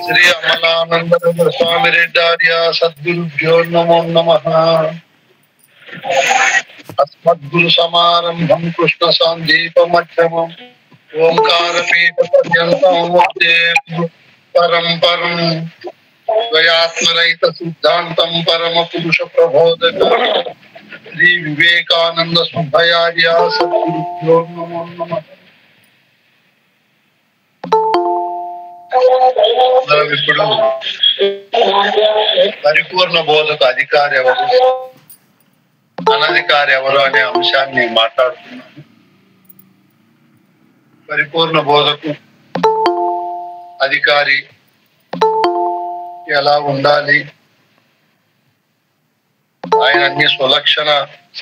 శ్రీ అమలానంద స్వామి రెడ్డార్య సద్గురుభ్యో నమో నమః. అస్మద్గురు సమారంభం కృష్ణ సాందీపమధ్యమం ఓంకారపీఠ పర్యంతం వందే పరంపరం ద్వయాత్మరహిత సిద్ధాంతం పరమ పురుష ప్రబోధక శ్రీ వివేకానంద సుబ్బయార్య సద్గురుభ్యో నమో నమః. మనం ఇప్పుడు పరిపూర్ణ బోధకు అధికారి ఎవరు, అనధికారి ఎవరు అనే అంశాన్ని మాట్లాడుతున్నాము. పరిపూర్ణ బోధకు అధికారి ఎలా ఉండాలి, ఆయన అన్ని సులక్షణ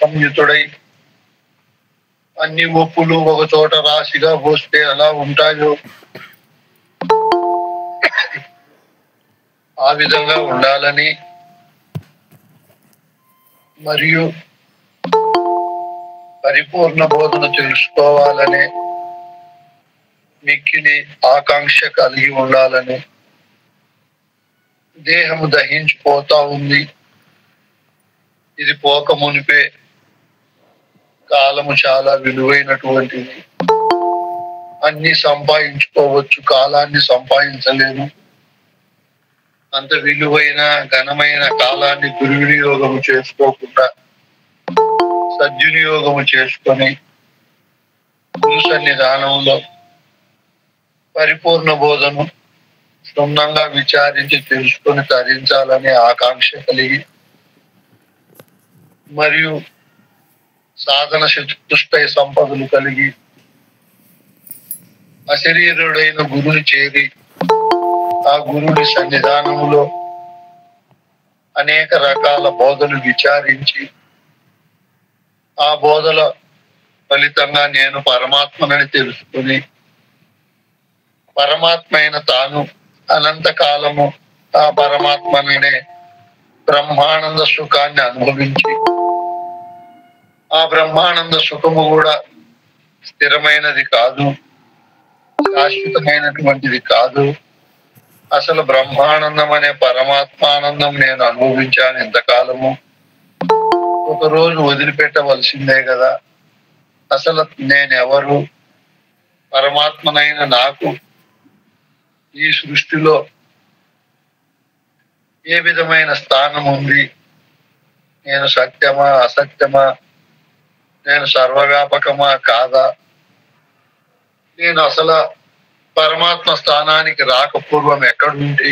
సంయుతుడై అన్ని ఒప్పులు ఒక చోట రాశిగా పోస్తే ఎలా ఉంటాయో ఆ విధంగా ఉండాలని, మరియు పరిపూర్ణ బోధన తెలుసుకోవాలని మిక్కిలి ఆకాంక్ష కలిగి ఉండాలని. దేహము దహించిపోతా ఉంది, ఇది పోక మునిపే కాలము చాలా విలువైనటువంటిది. అన్ని సంపాదించుకోవచ్చు, కాలాన్ని సంపాదించలేము. అంత విలువైన ఘనమైన కాలాన్ని దుర్వినియోగము చేసుకోకుండా సద్వినియోగము చేసుకొని గురు సన్నిధానంలో పరిపూర్ణ బోధను క్షుణ్ణంగా విచారించి తెలుసుకొని తరించాలనే ఆకాంక్ష కలిగి, మరియు సాధన చతుష్టయ సంపదలు కలిగి అశరీరుడైన గురుని చేరి ఆ గురుని సన్నిధానములో అనేక రకాల బోధలు విచారించి ఆ బోధల ఫలితంగా నేను పరమాత్మనని తెలుసుకుని పరమాత్మ అయిన తాను అనంతకాలము ఆ పరమాత్మనే బ్రహ్మానంద సుఖాన్ని అనుభవించి ఆ బ్రహ్మానంద సుఖము కూడా స్థిరమైనది కాదు, శాశ్వతమైనటువంటిది కాదు. అసలు బ్రహ్మానందం అనే పరమాత్మానందం నేను అనుభవించాను ఇంతకాలము, ఒకరోజు వదిలిపెట్టవలసిందే కదా. అసలు నేనెవరు, పరమాత్మనైన నాకు ఈ సృష్టిలో ఏ విధమైన స్థానం ఉంది, నేను సత్యమా అసత్యమా, నేను సర్వవ్యాపకమా కాదా, నేను అసలు పరమాత్మ స్థానానికి రాకపూర్వం ఎక్కడుంటే,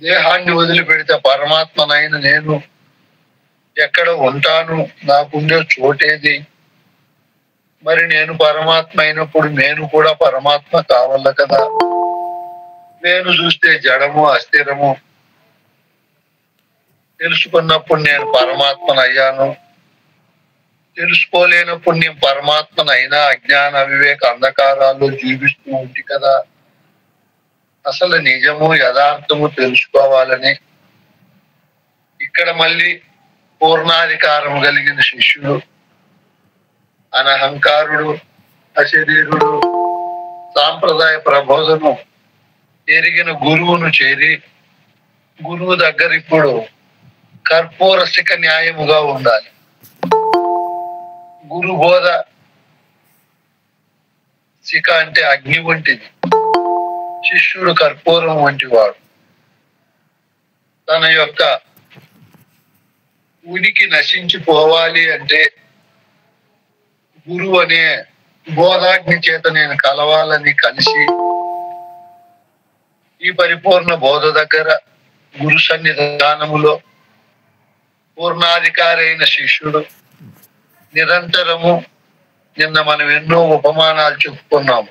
దేహాన్ని వదిలిపెడితే పరమాత్మనైన నేను ఎక్కడ ఉంటాను, నాకుండే చోటేది, మరి నేను పరమాత్మ అయినప్పుడు నేను కూడా పరమాత్మ కావాల కదా. నేను చూస్తే జడము అస్థిరము, తెలుసుకున్నప్పుడు నేను పరమాత్మను అయ్యాను, తెలుసుకోలేనప్పుడు నేను పరమాత్మను అయినా అజ్ఞాన వివేక అంధకారాల్లో జీవిస్తూ ఉంది కదా. అసలు నిజము యథార్థము తెలుసుకోవాలని ఇక్కడ మళ్ళీ పూర్ణాధికారం కలిగిన శిష్యుడు, అనహంకారుడు, అశరీరుడు, సాంప్రదాయ ప్రబోధను ఎరిగిన గురువును చేరి గురువు దగ్గర ఇప్పుడు కర్పూరసిక న్యాయముగా ఉండాలి. గురు బోధ శిఖ అంటే అగ్ని వంటిది, శిష్యుడు కర్పూరం వంటి వాడు. తన యొక్క ఉనికి నశించిపోవాలి అంటే గురువు అనే బోధాగ్ని చేత నేను కలవాలని కలిసి ఈ పరిపూర్ణ బోధ దగ్గర గురు సన్నిధానములో పూర్ణాధికారి అయిన శిష్యుడు నిరంతరము, నిన్న మనం ఎన్నో ఉపమానాలు చెప్పుకున్నాము.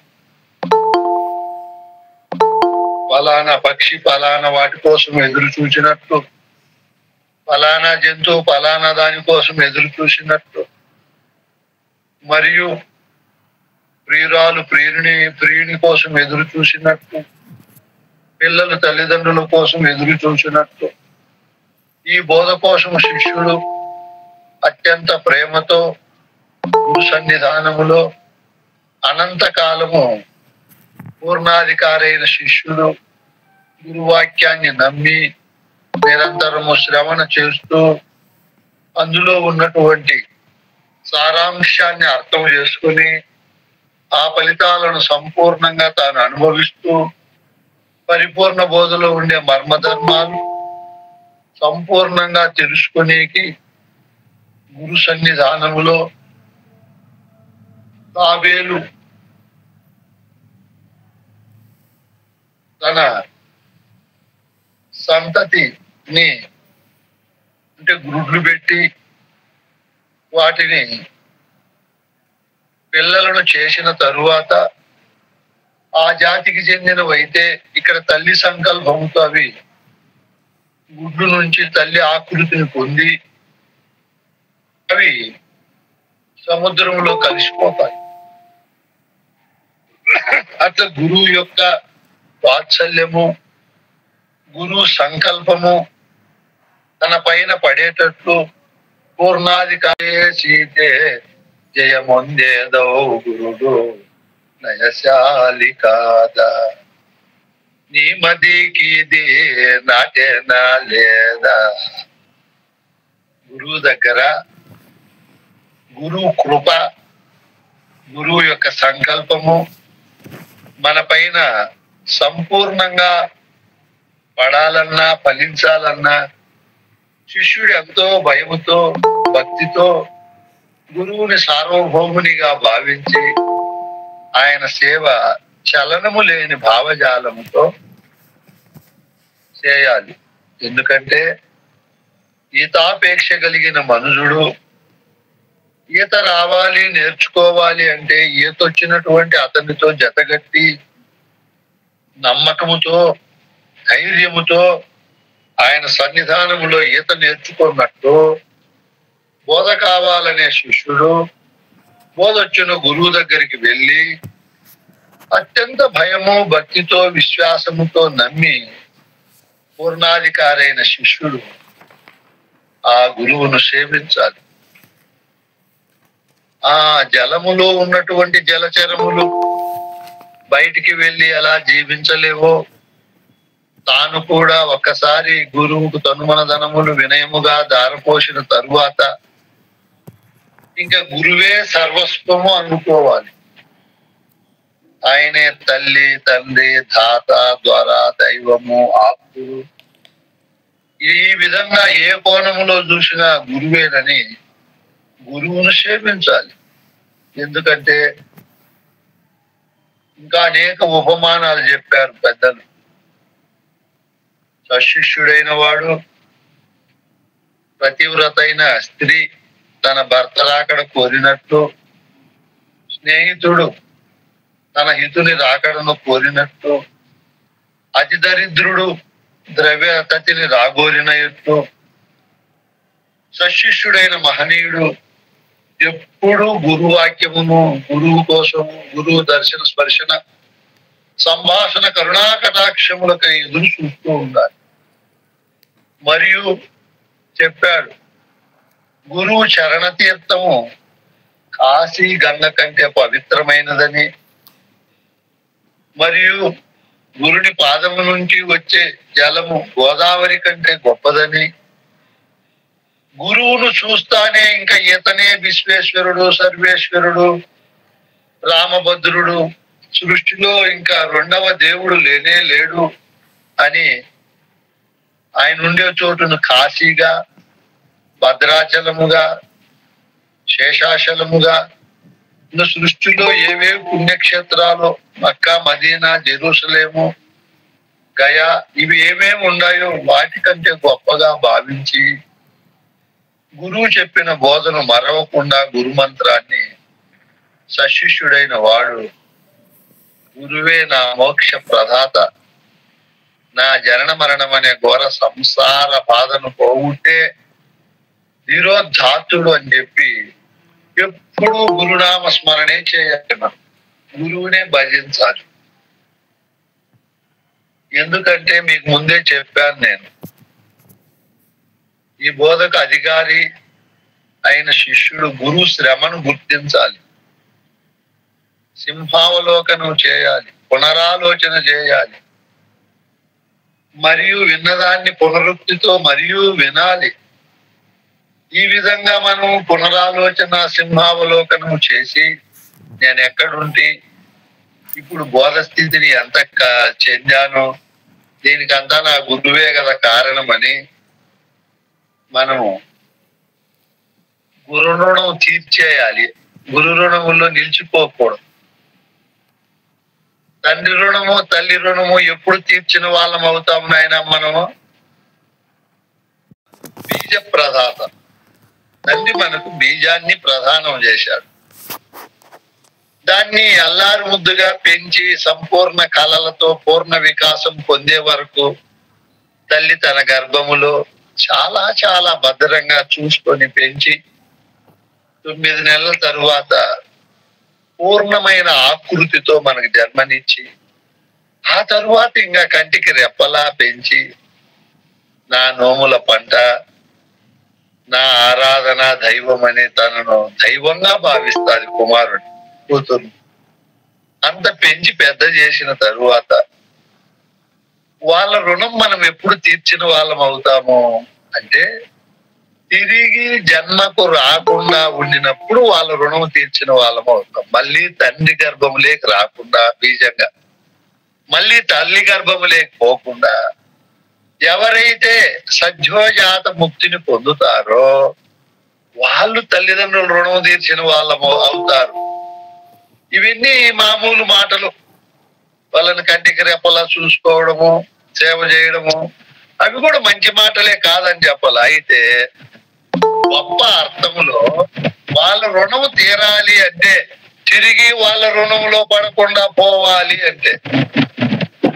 ఫలానా పక్షి ఫలానా వాటి కోసం ఎదురు చూసినట్టు, ఫలానా జంతువు ఫలానా దాని కోసం ఎదురు చూసినట్టు, మరియు ప్రియురాలు ప్రియుని కోసం ఎదురు చూసినట్టు, పిల్లలు తల్లిదండ్రుల కోసం ఎదురు చూసినట్టు, ఈ బోధ కోసం శిష్యుడు అత్యంత ప్రేమతో గురు సన్నిధానములో అనంత కాలము పూర్ణాధికారైన శిష్యుడు గురువాక్యాన్ని నమ్మి నిరంతరము శ్రవణ చేస్తూ అందులో ఉన్నటువంటి సారాంశాన్ని అర్థం చేసుకుని ఆ ఫలితాలను సంపూర్ణంగా తాను అనుభవిస్తూ పరిపూర్ణ బోధలో ఉండే మర్మధర్మాలు సంపూర్ణంగా తెలుసుకునేకి గురు సన్నిధానములో తాబేలు తన సంతతిని అంటే గుడ్లు పెట్టి వాటిని పిల్లలను చేసిన తరువాత ఆ జాతికి చెందినవైతే ఇక్కడ తల్లి సంకల్పంతో అవి గుడ్డు నుంచి తల్లి ఆకృతిని పొంది అవి సముద్రంలో కలిసిపోతాయి. అట్లా గురువు యొక్క వాత్సల్యము, గురువు సంకల్పము తన పైన పడేటట్లు పూర్ణాధికారే సీతే జయమొందేదో గురుడు నయశాలి కాదా నీ మదికిది నాటేనా లేదా. గురువు దగ్గర గురువు కృప, గురువు యొక్క సంకల్పము మన పైన సంపూర్ణంగా పడాలన్నా ఫలించాలన్నా శిష్యుడు ఎంతో భయముతో భక్తితో గురువుని సార్వభౌమునిగా భావించి ఆయన సేవ చలనము లేని భావజాలముతో చేయాలి. ఎందుకంటే ఈతాపేక్ష కలిగిన మనుషుడు ఈత రావాలి నేర్చుకోవాలి అంటే ఈత వచ్చినటువంటి అతనితో జతగట్టి నమ్మకముతో ధైర్యముతో ఆయన సన్నిధానములో ఈత నేర్చుకున్నట్టు బోధ కావాలనే శిష్యుడు బోధొచ్చిన గురువు దగ్గరికి వెళ్ళి అత్యంత భయము భక్తితో విశ్వాసముతో నమ్మి పూర్ణాధికారైన శిష్యుడు ఆ గురువును సేవించాలి. ఆ జలములో ఉన్నటువంటి జలచరములు బయటికి వెళ్ళి అలా జీవించలేవో తాను కూడా ఒక్కసారి గురువుకు తనుమనధనములు వినయముగా దారపోసిన తరువాత ఇంకా గురువే సర్వస్వము అనుకోవాలి. ఆయనే తల్లి, తండ్రి, ధాత, ద్వారా, దైవము, ఆప్తుడు. ఈ విధంగా ఏ కోణంలో చూసినా గురువేనని గురువును సేవించాలి. ఎందుకంటే ఇంకా అనేక ఉపమానాలు చెప్పారు పెద్దలు. సశిష్యుడైన వాడు పతివ్రతైన స్త్రీ తన భర్త రాకడ కోరినట్టు, స్నేహితుడు తన హితుని రాకడను కోరినట్టు, అతి దరిద్రుడు ద్రవ్య అతతిని రాగోరినట్టు, సశిష్యుడైన మహనీయుడు ఎప్పుడు గురువాక్యమును, గురువు కోసము, గురువు దర్శన స్పర్శన సంభాషణ కరుణాకటాక్షములకై ఎదురు చూస్తూ ఉండాలి. మరియు చెప్పాడు గురువు చరణ తీర్థము కాశీ గంగ కంటే పవిత్రమైనదని, మరియు గురుని పాదము నుంచి వచ్చే జలము గోదావరి కంటే గొప్పదని, గురువును చూస్తానే ఇంకా ఈతనే విశ్వేశ్వరుడు, సర్వేశ్వరుడు, రామభద్రుడు, సృష్టిలో ఇంకా రెండవ దేవుడు లేనే లేడు అని ఆయన ఉండే చోటును కాశీగా, భద్రాచలముగా, శేషాచలముగా, సృష్టిలో ఏవేవి పుణ్యక్షేత్రాలు మక్కా, మదీనా, జెరూసలేము, గయా ఇవి ఏమేమి ఉన్నాయో వాటికంటే గొప్పగా భావించి గురువు చెప్పిన బోధను మరవకుండా గురుమంత్రాన్ని సశిష్యుడైన వాడు గురువే నా మోక్ష ప్రదాత, నా జనన మరణం అనే ఘోర సంసార బాధను పోగొట్టే ధీరోద్ధాతుడు అని చెప్పి ఎప్పుడు గురునామ స్మరణే చేయాలి. మనం గురువునే భజించాలి. ఎందుకంటే మీకు ముందే చెప్పాను నేను, ఈ బోధకు అధికారి అయిన శిష్యుడు గురువు శ్రమను గుర్తించాలి, సింహావలోకనం చేయాలి, పునరాలోచన చేయాలి. మరియు విన్నదాన్ని పునరుక్తితో మరియు వినాలి. ఈ విధంగా మనం పునరాలోచన సింహావలోకనం చేసి నేను ఎక్కడుంటి ఇప్పుడు బోధ స్థితిని ఎంత చెందాను, దీనికంతా నా గురువే కదా కారణమని మనము గురు రుణం తీర్చేయాలి. గురు రుణములో నిలిచిపోకూడదు. తండ్రి రుణము తల్లి రుణము ఎప్పుడు తీర్చిన వాళ్ళం అవుతాము నాయన మనము? బీజ ప్రదాత తండ్రి మనకు బీజాన్ని ప్రదానం చేశాడు. దాన్ని అల్లారు ముద్దుగా పెంచి సంపూర్ణ కళలతో పూర్ణ వికాసం పొందే వరకు తల్లి తన గర్భములో చాలా చాలా భద్రంగా చూసుకొని పెంచి 9 నెలల తరువాత పూర్ణమైన ఆకృతితో మనకు జన్మనిచ్చి ఆ తరువాత ఇంకా కంటికి రెప్పలా పెంచి నా నోముల పంట, నా ఆరాధన దైవం అని తనను దైవంగా భావిస్తాది కుమారుడు కూతురు. అంత పెంచి పెద్ద చేసిన తరువాత వాళ్ళ రుణం మనం ఎప్పుడు తీర్చిన వాళ్ళం అవుతాము అంటే తిరిగి జన్మకు రాకుండా ఉండినప్పుడు వాళ్ళ రుణం తీర్చిన వాళ్ళం అవుతాం. మళ్ళీ తండ్రి గర్భములేకి రాకుండా బీజంగా మళ్ళీ తల్లి గర్భములేకి పోకుండా ఎవరైతే సద్యోజాత ముక్తిని పొందుతారో వాళ్ళు తల్లిదండ్రుల రుణం తీర్చిన వాళ్ళము అవుతారు. ఇవన్నీ మామూలు మాటలు. వాళ్ళని కంటికి రెప్పలా చూసుకోవడము, సేవ చేయడము అవి కూడా మంచి మాటలే కాదని చెప్పాలి. అయితే గొప్ప అర్థములో వాళ్ళ రుణము తీరాలి అంటే తిరిగి వాళ్ళ రుణంలో పడకుండా పోవాలి అంటే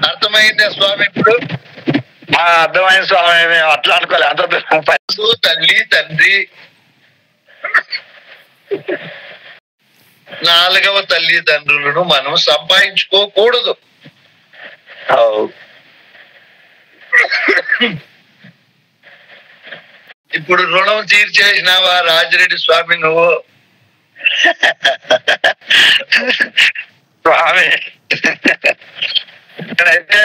అర్థమైందే స్వామి? ఇప్పుడు అర్థమైన స్వామి అట్లా అనుకోలే. అంత తల్లి తండ్రి 4వ తల్లిదండ్రులను మనం సంపాదించుకోకూడదు. ఇప్పుడు రుణం తీర్చేసినావా రాజిరెడ్డి స్వామి నువ్వు? స్వామి ఇక్కడైతే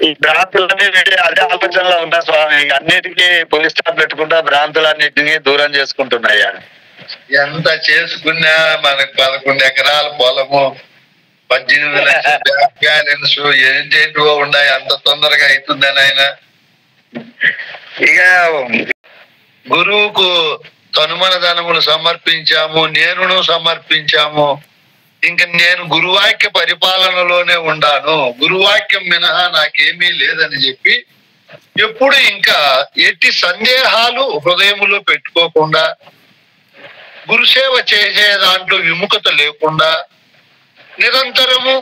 ఈ భ్రాంతులన్నీ అదే ఆలోచనలో ఉన్నా స్వామి. అన్నిటికీ పోలీస్ స్టాప్ పెట్టుకుంటా భ్రాంతులన్నిటినీ దూరం చేసుకుంటున్నాయా. ఎంత చేసుకున్నా మనకు 11 ఎకరాల పొలము, 18 లక్షల బ్యాంక్ బ్యాలెన్స్ ఏంటేంటివో ఉన్నాయి. అంత తొందరగా అవుతుందని ఆయన ఇక గురువుకు తనుమన ధనములు సమర్పించాము, నేనును సమర్పించాము. ఇంకా నేను గురువాక్య పరిపాలనలోనే ఉండాను, గురువాక్యం మినహా నాకేమీ లేదని చెప్పి ఎప్పుడు ఇంకా ఎట్టి సందేహాలు హృదయములో పెట్టుకోకుండా గురుసేవ చేసే దాంట్లో విముఖత లేకుండా నిరంతరము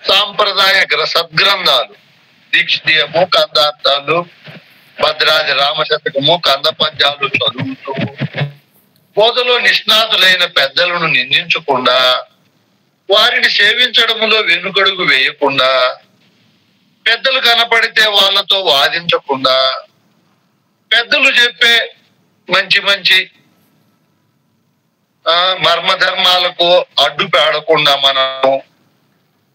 సాంప్రదాయ సద్గ్రంథాలు దీక్షితీయము, కందార్థాలు, భద్రాది రామశతకము, కంద పద్యాలు చదువుతూ బోధలో నిష్ణాతులైన పెద్దలను నిందించకుండా వారిని సేవించడములో వెనుకడుగు వేయకుండా పెద్దలు కనపడితే వాళ్ళతో వాదించకుండా పెద్దలు చెప్పే మంచి మంచి మర్మధర్మాలకు అడ్డు పేడకుండా మనం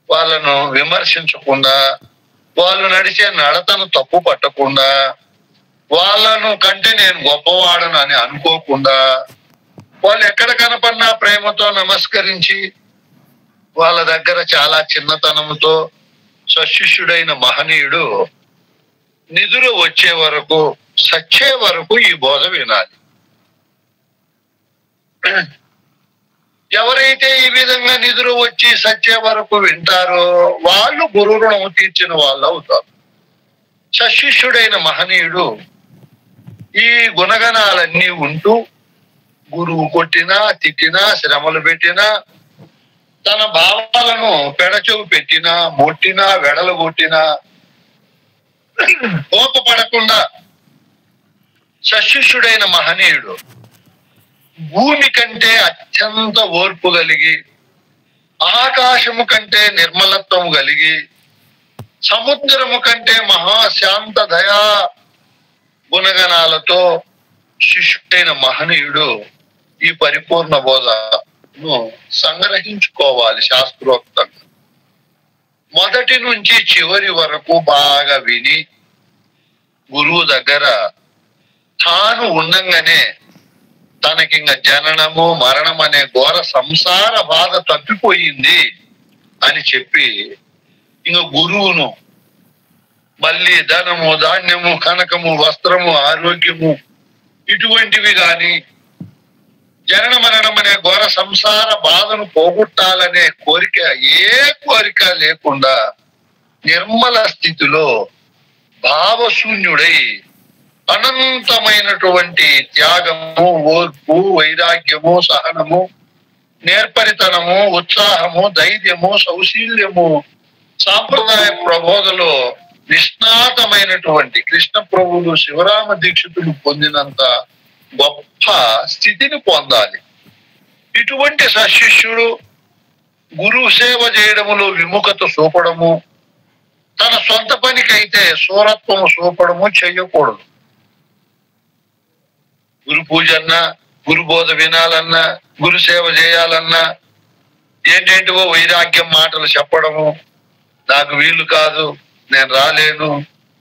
వాళ్ళను విమర్శించకుండా వాళ్ళు నడిచే నడతను తప్పు పట్టకుండా వాళ్ళను కంటే నేను గొప్పవాడను అని అనుకోకుండా వాళ్ళు ఎక్కడ కనపడినా ప్రేమతో నమస్కరించి వాళ్ళ దగ్గర చాలా చిన్నతనంతో సశిష్యుడైన మహనీయుడు నిధులు వచ్చే వరకు సచ్చే వరకు ఈ బోధ వినాలి. ఎవరైతే ఈ విధంగా నిధులు వచ్చి సచ్చే వరకు వింటారో వాళ్ళు గురు రుణము తీర్చిన వాళ్ళు అవుతారు. సశిష్యుడైన మహనీయుడు ఈ గుణగణాలన్నీ ఉంటూ గురువు కొట్టినా తిట్టినా శ్రమలు పెట్టినా తన భావాలను పెడచెవు పెట్టినా మొట్టినా వెడలు కొట్టినా కోపపడకుండా సశిష్యుడైన మహనీయుడు భూమి కంటే అత్యంత ఓర్పు కలిగి ఆకాశము కంటే నిర్మలత్వం కలిగి సముద్రము కంటే మహాశాంత దయా గుణగణాలతో శిష్యుడైన మహనీయుడు ఈ పరిపూర్ణ బోధను సంగ్రహించుకోవాలి శాస్త్రోక్తంగా. మొదటి నుంచి చివరి వరకు బాగా విని గురువు దగ్గర తాను ఉండంగానే తనకింక జననము మరణం అనే ఘోర సంసార బాధ తప్పిపోయింది అని చెప్పి ఇంక గురువును మళ్ళీ ధనము ధాన్యము కనకము వస్త్రము ఆరోగ్యము ఇటువంటివి గాని జనన మరణం అనే ఘోర సంసార బాధను పోగొట్టాలనే కోరిక ఏ కోరిక లేకుండా నిర్మల స్థితిలో భావశూన్యుడై అనంతమైనటువంటి త్యాగము ఓర్పు వైరాగ్యము సహనము నేర్పరితనము ఉత్సాహము ధైర్యము సౌశీల్యము సాంప్రదాయ ప్రబోధలో నిష్ణాతమైనటువంటి కృష్ణ ప్రభువులు శివరామ దీక్షితులు పొందినంత గొప్ప స్థితిని పొందాలి. ఇటువంటి సశిష్యుడు గురువు సేవ చేయడములో విముఖత చూపడము, తన సొంత పనికైతే సూరత్వము చూపడము చెయ్యకూడదు. గురు పూజ అన్నా గురు బోధ వినాలన్నా గురు సేవ చేయాలన్నా ఏంటేంటివో వైరాగ్యం మాటలు చెప్పడము, నాకు వీలు కాదు, నేను రాలేను,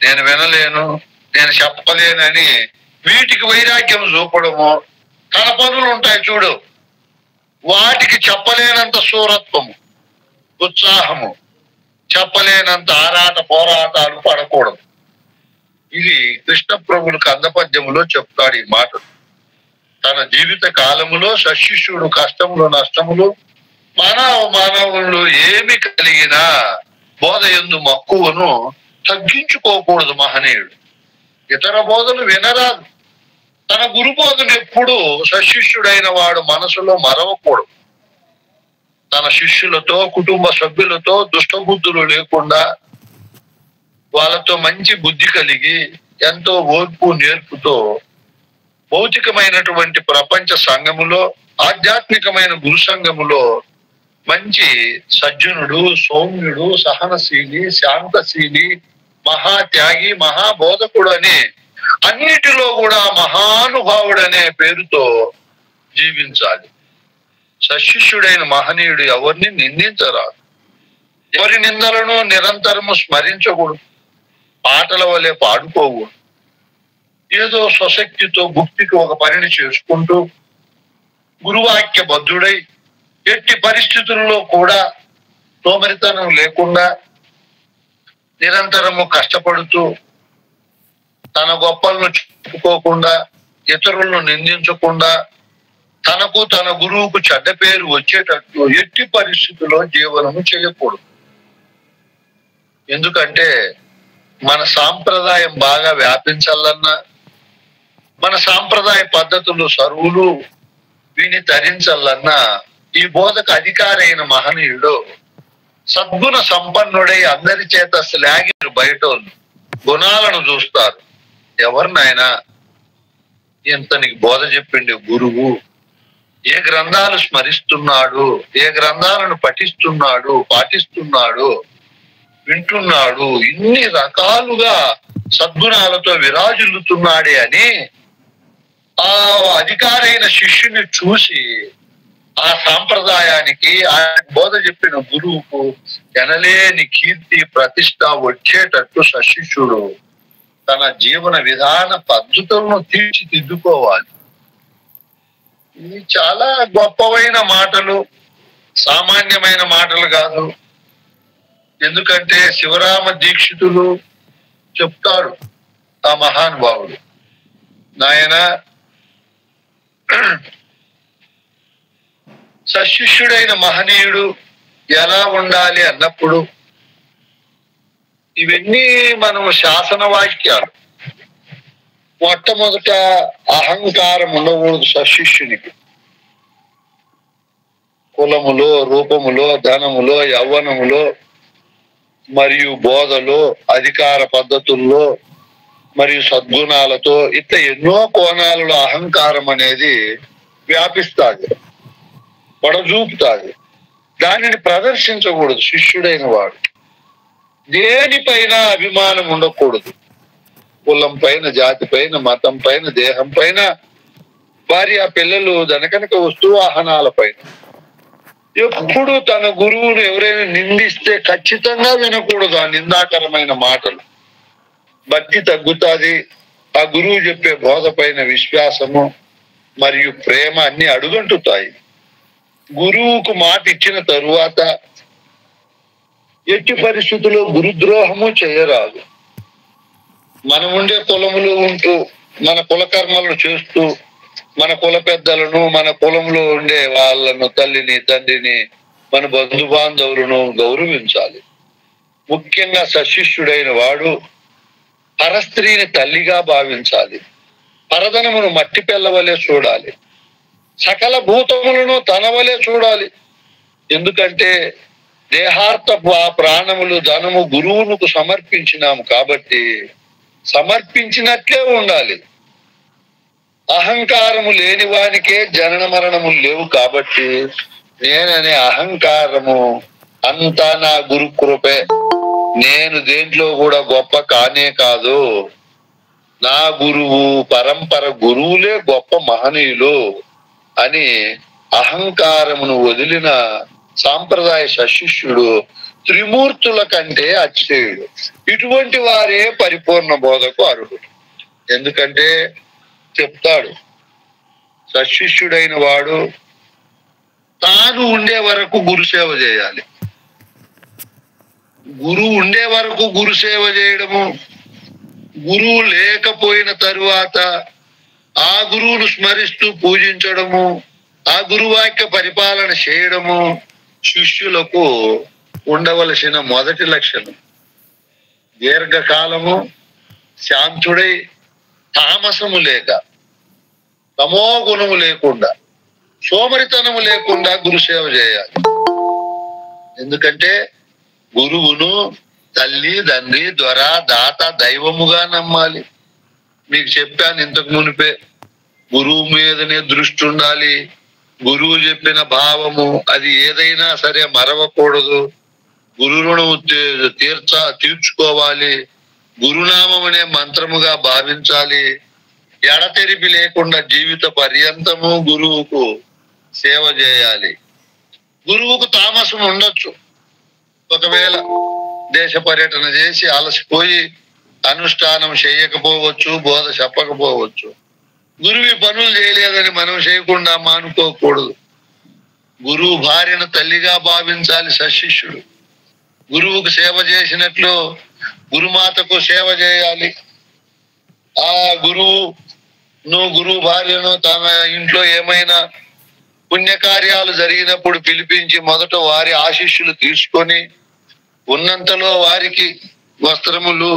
నేను వినలేను, నేను చెప్పలేనని వీటికి వైరాగ్యం చూపడము, తన పనులు ఉంటాయి చూడు వాటికి చెప్పలేనంత సూరత్వము ఉత్సాహము చెప్పలేనంత ఆరాట పోరాటాలు పడకూడదు. ఇది కృష్ణ ప్రభువులకు అందపద్యములో చెప్తాడు ఈ మాట. తన జీవిత కాలములో సశిష్యుడు కష్టములు నష్టములు మానవులు ఏమి కలిగినా బోధ యందు మక్కువను తగ్గించుకోకూడదు మహనీయుడు. ఇతర బోధలు వినరాదు. తన గురు బోధను ఎప్పుడు సశిష్యుడైన వాడు మనసులో మరవకూడదు. తన శిష్యులతో కుటుంబ సభ్యులతో దుష్టబుద్ధులు లేకుండా వాళ్ళతో మంచి బుద్ధి కలిగి ఎంతో ఓర్పు నేర్పుతో భౌతికమైనటువంటి ప్రపంచ సంఘములో ఆధ్యాత్మికమైన గురు సంఘములో మంచి సజ్జనుడు సౌమ్యుడు సహనశీలి శాంతశీలి మహాత్యాగి మహాబోధకుడు అనే అన్నిటిలో కూడా మహానుభావుడు అనే పేరుతో జీవించాలి. సశిష్యుడైన మహనీయుడు ఎవరిని నిందించరాదు. ఎవరి నిందలను నిరంతరము స్మరించకూడదు. పాటల వలె పాడుకోకూడదు. ఏదో స్వశక్తితో భుక్తికి ఒక పనిని చేసుకుంటూ గురువాక్య బద్ధుడై ఎట్టి పరిస్థితుల్లో కూడా సోమరితనం లేకుండా నిరంతరము కష్టపడుతూ తన గొప్పలను చెప్పుకోకుండా ఇతరులను నిందించకుండా తనకు తన గురువుకు చెడ్డ పేరు వచ్చేటట్టు ఎట్టి పరిస్థితుల్లో జీవనము చేయకూడదు. ఎందుకంటే మన సాంప్రదాయం బాగా వ్యాపించాలన్నా మన సాంప్రదాయ పద్ధతులు సర్వులు విని తరించాలన్నా ఈ బోధకు అధికారైన మహనీయుడు సద్గుణ సంపన్నుడై అందరి చేత శ్లాఘించు బయటోళ్ళు గుణాలను చూస్తారు. ఎవరినైనా ఇంతనికి బోధ చెప్పిండే గురువు ఏ గ్రంథాలు స్మరిస్తున్నాడు, ఏ గ్రంథాలను పఠిస్తున్నాడు, పాటిస్తున్నాడు, వింటున్నాడు, ఇన్ని రకాలుగా సద్గుణాలతో విరాజిల్లుతున్నాడే అని ఆ అధికారైన శిష్యుని చూసి ఆ సాంప్రదాయానికి ఆ బోధ చెప్పిన గురువుకు ఎనలేని కీర్తి ప్రతిష్ట వచ్చేటట్టు సశిష్యుడు తన జీవన విధాన పద్ధతులను తీర్చిదిద్దుకోవాలి. ఇవి చాలా గొప్పవైన మాటలు, సామాన్యమైన మాటలు కాదు. ఎందుకంటే శివరామ దీక్షితులు చెప్తాడు ఆ మహానుభావుడు, నాయన సశిష్యుడైన మహనీయుడు ఎలా ఉండాలి అన్నప్పుడు ఇవన్నీ మనము శాసన వాక్యాలు. మొట్టమొదట అహంకారం ఉండకూడదు సశిష్యునికి. కులములో రూపములో ధనములో యవ్వనములో మరియు బోధలో అధికార పద్ధతుల్లో మరియు సద్గుణాలతో ఇట్లా ఎన్నో కోణాలలో అహంకారం అనేది వ్యాపిస్తాది, పడజూపుతాది. దానిని ప్రదర్శించకూడదు శిష్యుడైన వాడు. దేనిపైన అభిమానం ఉండకూడదు. కులం పైన, జాతి పైన, మతం పైన, దేహం పైన, భార్య పిల్లలు ధనకనక వస్తు వాహనాల పైన. ఎప్పుడు తన గురువును ఎవరైనా నిందిస్తే ఖచ్చితంగా వినకూడదు ఆ నిందాకరమైన మాటలు. భక్తి తగ్గుతాది. ఆ గురువు చెప్పే బోధ పైన విశ్వాసము మరియు ప్రేమ అన్ని అడుగంటుతాయి. గురువుకు మాట ఇచ్చిన తరువాత ఎట్టి పరిస్థితుల్లో గురుద్రోహము చేయరాదు. మనం ఉండే కులములో ఉంటూ మన కుల కర్మలను చేస్తూ మన కుల పెద్దలను, మన కులంలో ఉండే వాళ్ళను, తల్లిని, తండ్రిని, మన బంధు బాంధవులను గౌరవించాలి. ముఖ్యంగా సశిష్యుడైన వాడు పరస్త్రీని తల్లిగా భావించాలి. పరధనమును మట్టి పెళ్ళవలే చూడాలి. సకల భూతములను తన వలె చూడాలి. ఎందుకంటే దేహార్థ ప్రాణములు, ధనము గురువునకు సమర్పించినాము కాబట్టి సమర్పించినట్లే ఉండాలి. అహంకారము లేని వానికే జనన మరణములు లేవు కాబట్టి నేననే అహంకారము అంతా నా గురు కృపే, నేను దేంట్లో కూడా గొప్ప కానే కాదు, నా గురువు పరంపర గురువులే గొప్ప మహనీయులు అని అహంకారమును వదిలిన సాంప్రదాయ సశిష్యుడు త్రిమూర్తుల కంటే అచ్చేయుడు. ఇటువంటి వారే పరిపూర్ణ బోధకు అర్హుడు. ఎందుకంటే చెప్తాడు, సశిష్యుడైన వాడు తాను ఉండే వరకు గురుసేవ చేయాలి. గురువు ఉండే వరకు గురుసేవ చేయడము, గురువు లేకపోయిన తరువాత ఆ గురువును స్మరిస్తూ పూజించడము, ఆ గురువాక్య పరిపాలన చేయడము శిష్యులకు ఉండవలసిన మొదటి లక్షణం. దీర్ఘకాలము శాంతుడై తామసము లేక, తమో గుణము లేకుండా, సోమరితనము లేకుండా గురుసేవ చేయాలి. ఎందుకంటే గురువును తల్లి, తండ్రి, దొర, దాత, దైవముగా నమ్మాలి. మీకు చెప్పాను ఇంతకు మునిపే, గురువు మీదనే దృష్టి ఉండాలి. గురువు చెప్పిన భావము అది ఏదైనా సరే మరవకూడదు. గురు రుణము తీర్చుకోవాలి. గురునామం అనే మంత్రముగా భావించాలి. ఎడతెరిపి లేకుండా జీవిత పర్యంతము గురువుకు సేవ చేయాలి. గురువుకు తామసం ఉండొచ్చు. ఒకవేళ దేశ పర్యటన చేసి అలసిపోయి అనుష్ఠానం చేయకపోవచ్చు, బోధ చెప్పకపోవచ్చు. గురువు పనులు చేయలేదని మనం చేయకుండా మానుకోకూడదు. గురువు భార్యను తల్లిగా భావించాలి సశిష్యుడు. గురువుకు సేవ చేసినట్లు గురుమాతకు సేవ చేయాలి. ఆ గురువు భార్యను తన ఇంట్లో ఏమైనా పుణ్యకార్యాలు జరిగినప్పుడు పిలిపించి మొదట వారి ఆశీస్సులు తీసుకొని ఉన్నంతలో వారికి వస్త్రములు,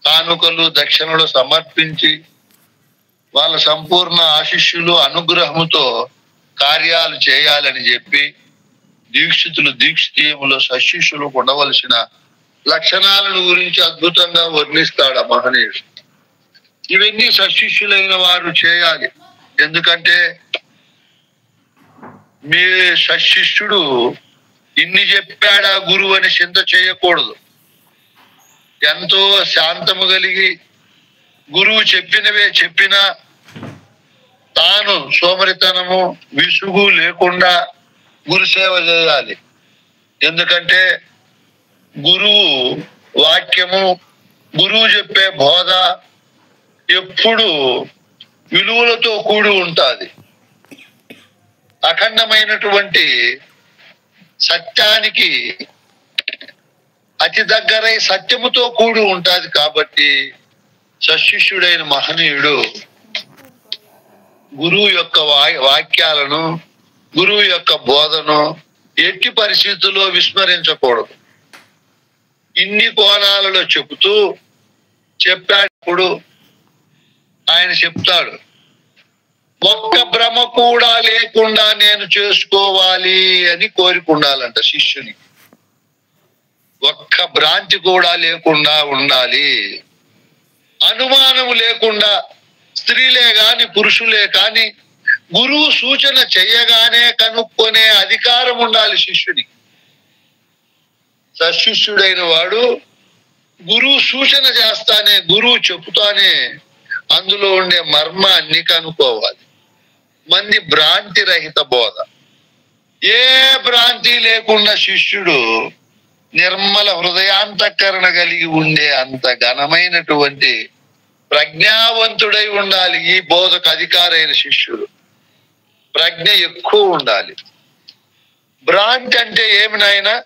కానుకలు, దక్షిణలు సమర్పించి వాళ్ళ సంపూర్ణ ఆశీస్సులు, అనుగ్రహముతో కార్యాలు చేయాలని చెప్పి దీక్షితులు, దీక్షితీయములు, సశిష్యులు ఉండవలసిన లక్షణాలను గురించి అద్భుతంగా వర్ణిస్తాడు ఆ మహనీయుడు. ఇవన్నీ సశిష్యులైన వారు చేయాలి. ఎందుకంటే మీ సశిష్యుడు ఇన్ని చెప్పాడా గురువు అని చింత చేయకూడదు. ఎంతో శాంతము కలిగి గురువు చెప్పినవే చెప్పినా తాను సోమరితనము, విసుగు లేకుండా గురుసేవ చేయాలి. ఎందుకంటే గురువు వాక్యము, గురువు చెప్పే బోధ ఎప్పుడు విలువలతో కూడి ఉంటుంది. అఖండమైనటువంటి సత్యానికి అతి దగ్గరై సత్యముతో కూడి ఉంటుంది. కాబట్టి సశిష్యుడైన మహనీయుడు గురువు యొక్క వాక్యాలను, గురువు యొక్క బోధను ఎట్టి పరిస్థితుల్లో విస్మరించకూడదు. ఇన్ని కోణాలలో చెప్పాడు. ఆయన చెప్తాడు, ఒక్క భ్రమ కూడా లేకుండా నేను చేసుకోవాలి అని కోరుకుండాలంట శిష్యుని. ఒక్క భ్రాంతి కూడా లేకుండా ఉండాలి. అనుమానము లేకుండా స్త్రీలే కాని పురుషులే కాని గురువు సూచన చెయ్యగానే కనుక్కునే అధికారం ఉండాలి శిష్యుని. సశిష్యుడైన వాడు గురువు సూచన చేస్తానే, గురువు చెప్తానే అందులో ఉండే మర్మాన్ని కనుక్కోవాలి. మంది భ్రాంతి రహిత బోధ, ఏ భ్రాంతి లేకుండా శిష్యుడు నిర్మల హృదయాంతఃకరణ కలిగి ఉండే అంత ఘనమైనటువంటి ప్రజ్ఞావంతుడై ఉండాలి. ఈ బోధకు అధికారైన శిష్యుడు ప్రజ్ఞ ఎక్కువ ఉండాలి. భ్రాంతి అంటే ఏమి నాయనా?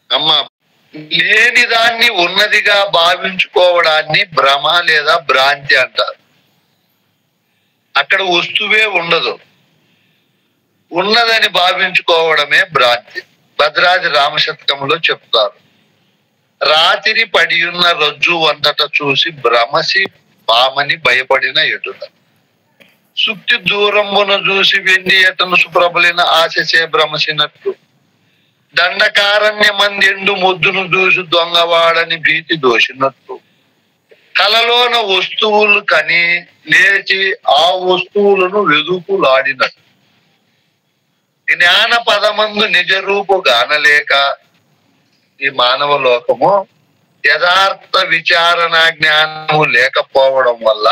అమ్మ, లేని దాన్ని ఉన్నదిగా భావించుకోవడాన్ని భ్రమ లేదా భ్రాంతి అంటారు. అక్కడ వస్తువే ఉండదు, ఉన్నదని భావించుకోవడమే భ్రాంతి. భద్రాద్రి రామశతకంలో చెప్తారు, రాత్రి పడియున్న రజ్జు వంతట చూసి భ్రమసి పామని భయపడిన ఎటుల, సుక్తి దూరంబున చూసి వెండి ఎటను సుప్రబలిన ఆశసే భ్రమసినట్టు, దండకారణ్య మందెండు మొద్దును చూసి దొంగవాడని భీతి దోషినట్టు, కలలోన వస్తువులు కని లేచి ఆ వస్తువులను వెదుకులాడినట్టు, జ్ఞాన పదమందు నిజ రూపు గానలేక ఈ మానవ లోకము యథార్థ విచారణ జ్ఞానము లేకపోవడం వల్ల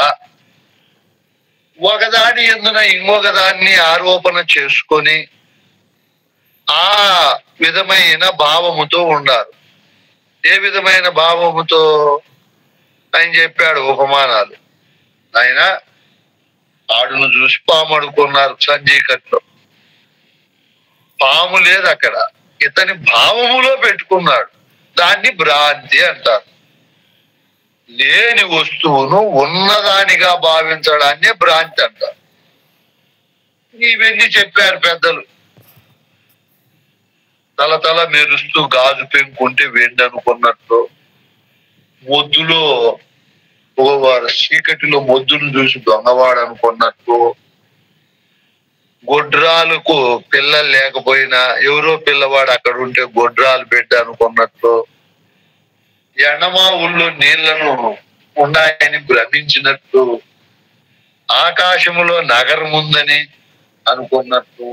ఒకదాని ఎందున ఇంకొక దాన్ని ఆరోపణ చేసుకొని ఆ విధమైన భావముతో ఉండారు. ఏ విధమైన భావముతో? ఆయన చెప్పాడు ఉపమానాలు. ఆయన ఆడును చూసి పాము అడుకున్నారు సంజీకట్లో. పాము లేదు అక్కడ, ఇతని భావములో పెట్టుకున్నాడు. దాన్ని భ్రాంతి అంటారు. లేని వస్తువును ఉన్నదానిగా భావించడాన్నే భ్రాంతి అంటారు. ఇవన్నీ చెప్పారు పెద్దలు. తల మెరుస్తూ గాజు పెంకుంటే వెండి అనుకున్నట్టు, మొద్దులో వారు చీకటిలో మొద్దును చూసి దొంగవాడు అనుకున్నట్టు, గొడ్రాలకు పిల్లలు లేకపోయినా ఎవరో పిల్లవాడు అక్కడ ఉంటే గొడ్రాలు బిడ్డ అనుకున్నట్టు, ఎండమా ఊళ్ళో నీళ్లను ఉన్నాయని భ్రమించినట్టు, ఆకాశములో నగరం ఉందని అనుకున్నట్టు,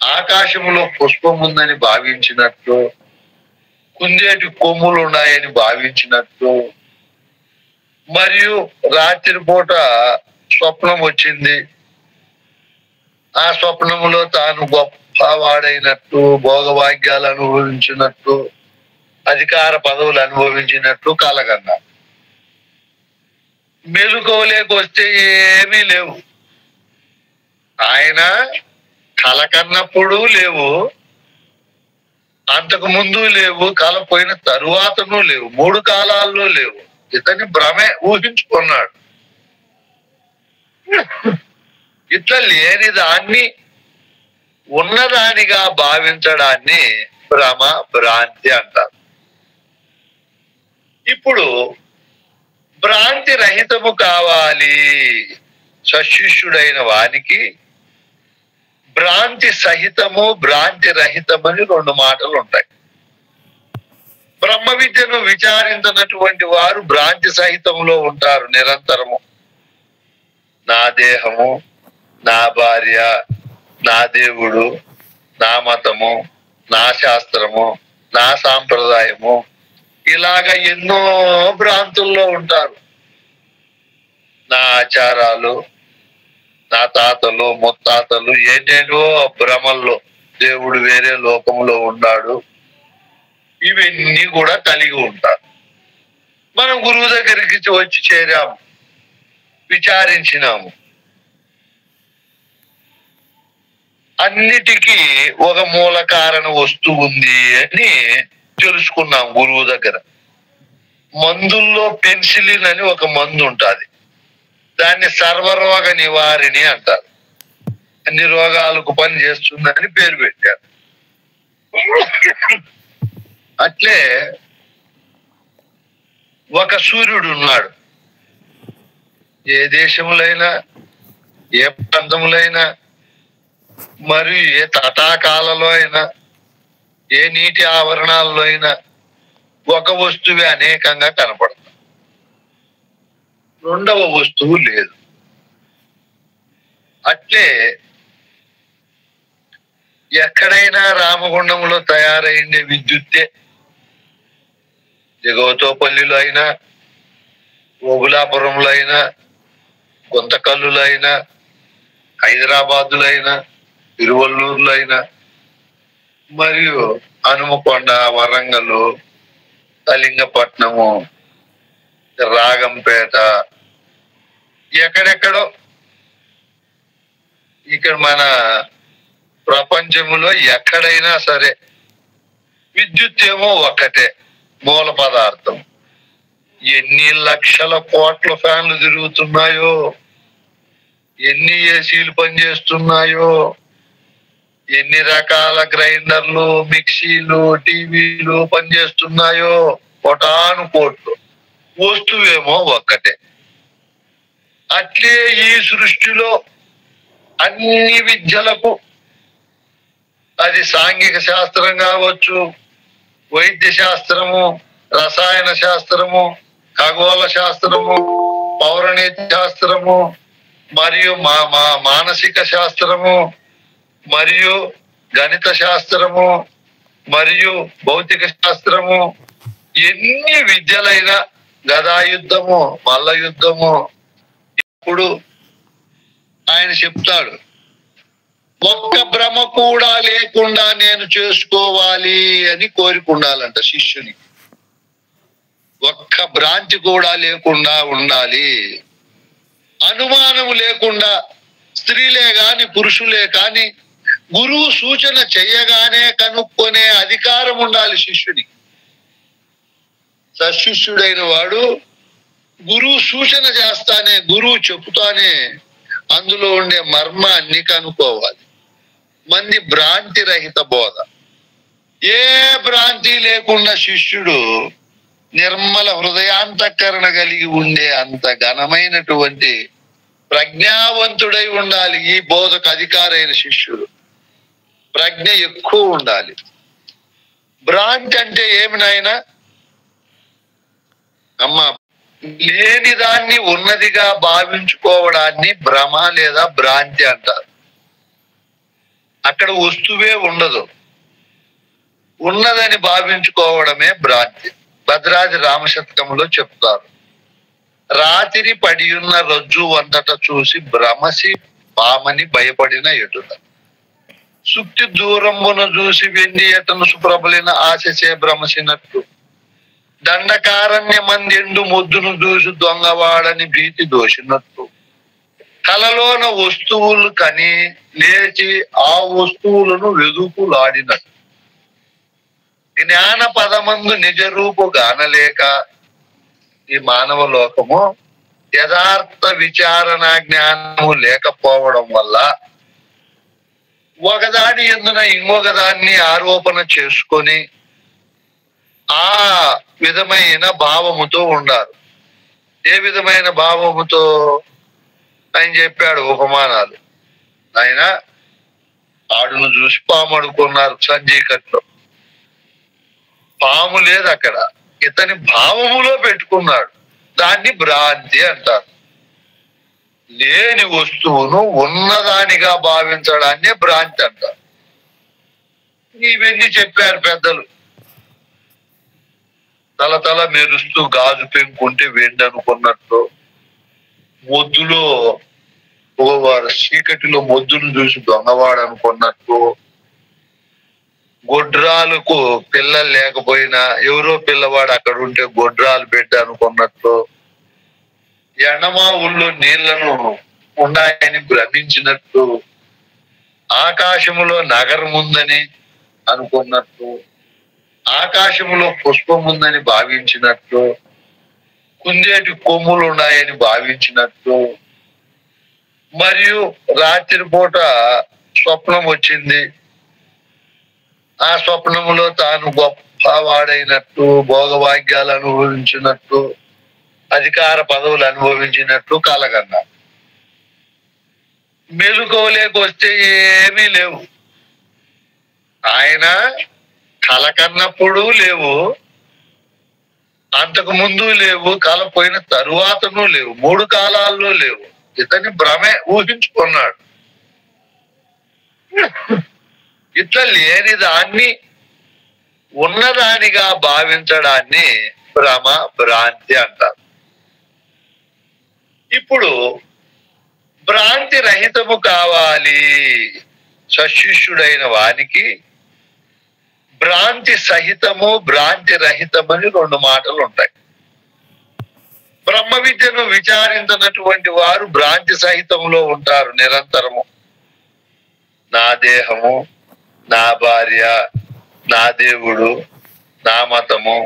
ఆకాశములో పుష్పం ఉందని భావించినట్టు, కుందేటి కొమ్ములు ఉన్నాయని భావించినట్టు, మరియు రాత్రిపూట స్వప్నం వచ్చింది, ఆ స్వప్నములో తాను గొప్ప వాడైనట్టు, భోగభాగ్యాలు అనుభవించినట్టు, అధికార పదవులు అనుభవించినట్టు కలగన్నా. మెలుకోలేకొస్తే ఏమీ లేవు. ఆయన కలకన్నప్పుడు లేవు, అంతకు ముందు లేవు, కల పోయిన తరువాతను లేవు, 3 కాలాల్లో లేవు. ఇతని భ్రమే ఊహించుకున్నాడు. ఇట్లా లేని దాన్ని ఉన్నదానిగా భావించడాన్ని భ్రమ భ్రాంతి అంటారు. ఇప్పుడు భ్రాంతి రహితము కావాలి సశిష్యుడైన వానికి. భ్రాంతి సహితము భ్రాంతి రహితమని 2 మాటలు ఉంటాయి. బ్రహ్మ విద్యను విచారించినటువంటి వారు భ్రాంతి సహితంలో ఉంటారు నిరంతరము. నా దేహము, నా భార్య, నా దేవుడు, నా మతము, నా శాస్త్రము, నా సాంప్రదాయము, ఇలాగ ఎన్నో భ్రాంతుల్లో ఉంటారు. నా ఆచారాలు, నా తాతలు ముత్తాతలు ఏంటేంటో భ్రమల్లో, దేవుడు వేరే లోకంలో ఉన్నాడు, ఇవన్నీ కూడా కలిగి ఉంటారు. మనం గురువు దగ్గరికి వచ్చి చేరాము, విచారించినాము, అన్నిటికీ ఒక మూల కారణ వస్తువు ఉంది అని తెలుసుకున్నాం గురువు దగ్గర. మందుల్లో పెన్సిలిన్ అని ఒక మందు ఉంటుంది, దాన్ని సర్వరోగ నివారిణి అంటారు. అన్ని రోగాలకు పని చేస్తుందని పేరు పెట్టారు. అట్లే ఒక సూర్యుడు ఉన్నాడు. ఏ దేశములైనా, ఏ ప్రాంతములైనా, మరియు ఏ తటాకాలలో అయినా, ఏ నీటి ఆవరణాల్లో అయినా ఒక వస్తువే అనేకంగా కనపడుతుంది, రెండవ వస్తువు లేదు. అట్లే ఎక్కడైనా రామగుండంలో తయారైండే విద్యుత్తే, జగవతోపల్లిలో అయినా, ఓబులాపురంలో అయినా, గుంతకల్లులో అయినా, హైదరాబాదులో అయినా, తిరువల్లూరులో అయినా, మరియు హనుమకొండ, వరంగల్, కళింగపట్నము, రాగంపేట, ఎక్కడెక్కడో ఇక్కడ మన ప్రపంచంలో ఎక్కడైనా సరే విద్యుత్ ఏమో ఒక్కటే మూల పదార్థం. ఎన్ని లక్షల కోట్ల ఫ్యాన్లు తిరుగుతున్నాయో, ఎన్ని ఏసీలు పనిచేస్తున్నాయో, ఎన్ని రకాల గ్రైండర్లు, మిక్సీలు, టీవీలు పనిచేస్తున్నాయో, కోటాను కోట్లు. వస్తువేమో ఒక్కటే. అట్లే ఈ సృష్టిలో అన్ని విద్యలకు, అది సాంఘిక శాస్త్రం కావచ్చు, వైద్య శాస్త్రము, రసాయన శాస్త్రము, ఖగోళ శాస్త్రము, పౌరాణిక శాస్త్రము, మరియు మానసిక శాస్త్రము, మరియు గణిత శాస్త్రము, మరియు భౌతిక శాస్త్రము, ఎన్ని విద్యలైన గదా యుద్ధము, మల్ల యుద్ధము. ఇప్పుడు ఆయన చెప్తాడు, ఒక్క భ్రమ కూడా లేకుండా నేను చేసుకోవాలి అని కోరికుండాలంట శిష్యుని. ఒక్క భ్రాంతి కూడా లేకుండా ఉండాలి, అనుమానము లేకుండా. స్త్రీలే కాని పురుషులే కాని గురువు సూచన చెయ్యగానే కనుక్కొనే అధికారం ఉండాలి శిష్యునికి. సశిష్యుడైన వాడు గురువు సూచన చేస్తానే, గురువు చెబుతానే అందులో ఉండే మర్మాన్ని కనుక్కోవాలి. మంది భ్రాంతి రహిత బోధ, ఏ భ్రాంతి లేకుండా శిష్యుడు నిర్మల హృదయాంతఃకరణ కలిగి ఉండే అంత ఘనమైనటువంటి ప్రజ్ఞావంతుడై ఉండాలి. ఈ బోధకు అధికారైన శిష్యుడు ప్రజ్ఞ ఎక్కువ ఉండాలి. భ్రాంతి అంటే ఏమి నాయనా? అమ్మ, లేని దాన్ని ఉన్నదిగా భావించుకోవడాన్ని భ్రమ లేదా భ్రాంతి అంటారు. అక్కడ వస్తువే ఉండదు, ఉన్నదని భావించుకోవడమే భ్రాంతి. భద్రాద్రి రామశతకంలో చెప్తారు, రాత్రి పడియున్న రజ్జు వంతట చూసి భ్రమసి పామని భయపడిన ఎటుల, సుక్తి దూరమున చూసి వెండి ఎటను సుప్రబలిన ఆశచే భ్రమసినట్టు, దండకారణ్య మందెండు మొద్దును చూసి దొంగవాడని భీతి దోషినట్టు, కలలోన వస్తువులు కని లేచి ఆ వస్తువులను వెదుకులాడినట్టు, జ్ఞాన పదమందు నిజ రూపు గానలేక ఈ మానవ లోకము యథార్థ విచారణ జ్ఞానము లేకపోవడం వల్ల ఒకదాని ఎందున ఇంకొకదాన్ని ఆరోపణ చేసుకొని ఆ విధమైన భావముతో ఉండాలి. ఏ విధమైన భావముతో? ఆయన చెప్పాడు ఉపమానాలు. ఆయన ఆడును చూసి పాము అడుకున్నారు సంజీకట్లో. పాము లేదు అక్కడ, ఇతని భావములో పెట్టుకున్నాడు. దాన్ని భ్రాంతి అంటారు. లేని వస్తువును ఉన్నదానిగా భావించడాన్ని భ్రాంతి అంటారు. ఇవన్నీ చెప్పారు పెద్దలు. తల మెరుస్తూ గాజు పెంకుంటే వెండి అనుకున్నట్టు, మొద్దులో చీకటిలో మొద్దును చూసి దొంగవాడు అనుకున్నట్టు, గొడ్రాలకు పిల్లలు లేకపోయినా ఎవరో పిల్లవాడు అక్కడ ఉంటే గొడ్రాలు బిడ్డ అనుకున్నట్టు, ఎండమావుల్లో నీళ్లను ఉన్నాయని భ్రమించినట్టు, ఆకాశములో నగరం ఉందని అనుకున్నట్టు, ఆకాశములో పుష్పం ఉందని భావించినట్టు, కుందేటి కొమ్ములు ఉన్నాయని భావించినట్టు, మరియు రాత్రిపూట స్వప్నం వచ్చింది, ఆ స్వప్నములో తాను గొప్ప వాడైనట్టు, భోగభాగ్యాలు అనుభవించినట్టు, అధికార పదవులు అనుభవించినట్టు కలగన్నా. మెలుకోలేకొస్తే ఏమీ లేవు. ఆయన కలకన్నప్పుడు లేవు, అంతకు ముందు లేవు, కల పోయిన తరువాతను లేవు, 3 కాలాల్లో లేవు. ఇతని భ్రమే ఊహించుకున్నాడు. ఇట్లా లేని దాన్ని ఉన్నదానిగా భావించడాన్ని భ్రమ, భ్రాంతి అంటారు. ఇప్పుడు భ్రాంతి రహితము కావాలి సశిష్యుడైన వానికి భ్రాంతి సహితము భ్రాంతి రహితమని రెండు మాటలు ఉంటాయి. బ్రహ్మ విద్యను విచారించినటువంటి వారు భ్రాంతి సహితంలో ఉంటారు నిరంతరము. నా దేహము, నా భార్య, నా దేవుడు, నా మతము,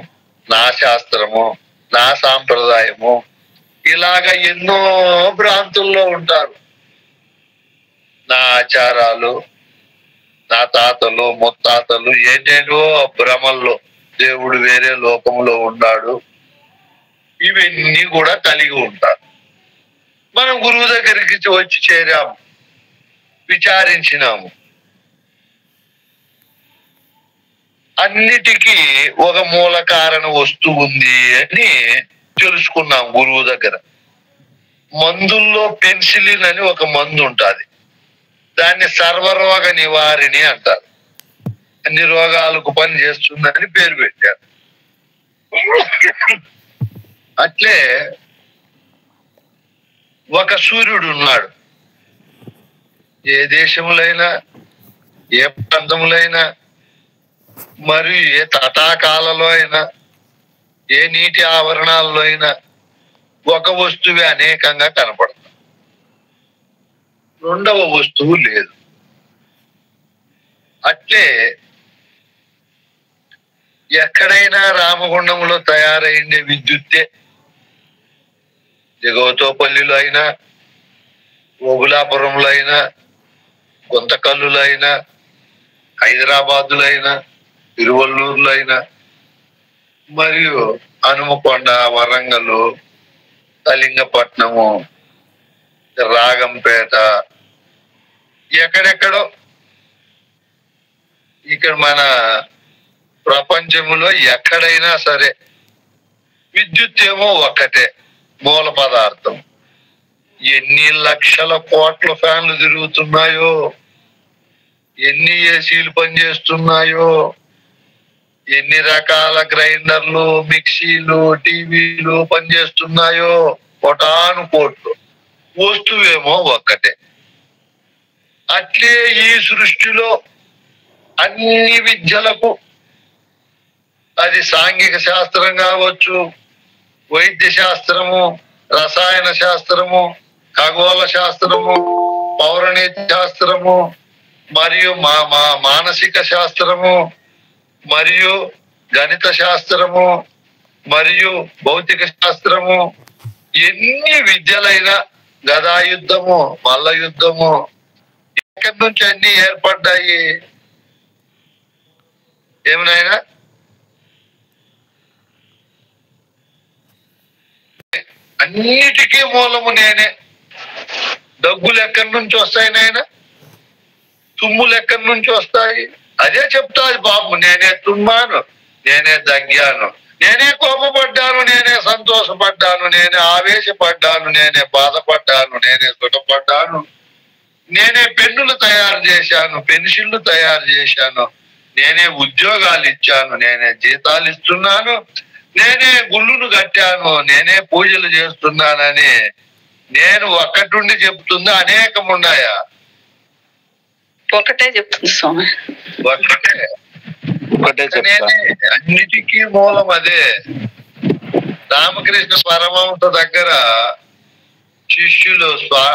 నా శాస్త్రము, నా సాంప్రదాయము, ఇలాగ ఎన్నో భ్రాంతుల్లో ఉంటారు. నా ఆచారాలు, నా తాతలు ముత్తాతలు ఏంటేంటో భ్రమల్లో దేవుడు వేరే లోకంలో ఉన్నాడు, ఇవన్నీ కూడా కలిగి ఉంటారు. మనం గురువు దగ్గరికి వచ్చి చేరాము, విచారించినాము. అన్నిటికీ ఒక మూల కారణ వస్తువు ఉంది అని తెలుసుకున్నాం గురువు దగ్గర. మందుల్లో పెన్సిలిన్ అని ఒక మందు ఉంటుంది, దాన్ని సర్వరోగ నివారిణి అంటారు. అన్ని రోగాలకు పని చేస్తుందని పేరు పెట్టారు. అట్లే ఒక సూర్యుడు ఉన్నాడు. ఏ దేశంలో అయినా, ఏ ప్రాంతంలో అయినా, మరియు ఏ తటాకాలలో అయినా, ఏ నీటి ఆవరణాల్లో అయినా ఒక వస్తువే అనేకంగా కనపడుతుంది, రెండవ వస్తువు లేదు. అట్లే ఎక్కడైనా రామగుండంలో తయారైండే విద్యుత్తే జగవతోపల్లిలో అయినా, ఓబులాపురంలో అయినా, గుంతకల్లులో అయినా, హైదరాబాదులో అయినా, తిరువల్లూరులో అయినా, మరియు హనుమకొండ, వరంగల్, కళింగపట్నము, రాగంపేట, ఎక్కడెక్కడో ఇక్కడ మన ప్రపంచంలో ఎక్కడైనా సరే విద్యుత్ ఏమో ఒక్కటే మూల పదార్థం. ఎన్ని లక్షల కోట్ల ఫ్యాన్లు తిరుగుతున్నాయో, ఎన్ని ఏసీలు పనిచేస్తున్నాయో, ఎన్ని రకాల గ్రైండర్లు, మిక్సీలు, టీవీలు పనిచేస్తున్నాయో, కోటాను కోట్లు, వస్తువేమో ఒక్కటే. అట్లే ఈ సృష్టిలో అన్ని విద్యలకు, అది సాంఘిక శాస్త్రం కావచ్చు, వైద్య శాస్త్రము, రసాయన శాస్త్రము, ఖగోళ శాస్త్రము, పౌరాణిక శాస్త్రము, మరియు మానసిక శాస్త్రము, మరియు గణిత శాస్త్రము, మరియు భౌతిక శాస్త్రము, ఎన్ని విద్యలైనా, గదాయుద్ధము, మల్ల యుద్ధము, ఎక్కడి నుంచి అన్ని ఏర్పడ్డాయి? ఏమనైనా అన్నిటికీ మూలము నేనే. దగ్గులు ఎక్కడి నుంచి వస్తాయి నాయన? తుమ్ములు ఎక్కడి నుంచి వస్తాయి? అదే చెప్తాది బాబు. నేనే తుమ్మాను, నేనే దగ్గాను, నేనే కోపపడ్డాను, నేనే సంతోషపడ్డాను, నేనే ఆవేశపడ్డాను, నేనే బాధపడ్డాను, నేనే సుఖపడ్డాను, నేనే పెన్నులు తయారు చేశాను, పెన్సిళ్ళు తయారు చేశాను, నేనే ఉద్యోగాలు ఇచ్చాను, నేనే జీతాలు ఇస్తున్నాను, నేనే గుళ్ళును కట్టాను, నేనే పూజలు చేస్తున్నానని నేను ఒక్కటుండి చెప్తుందా? అనేకం ఉన్నాయా? ఒకటే చెప్తుంది స్వామి. నేనే అన్నిటికీ మూలం అదే. రామకృష్ణ పరమహంస దగ్గర శిష్యులు,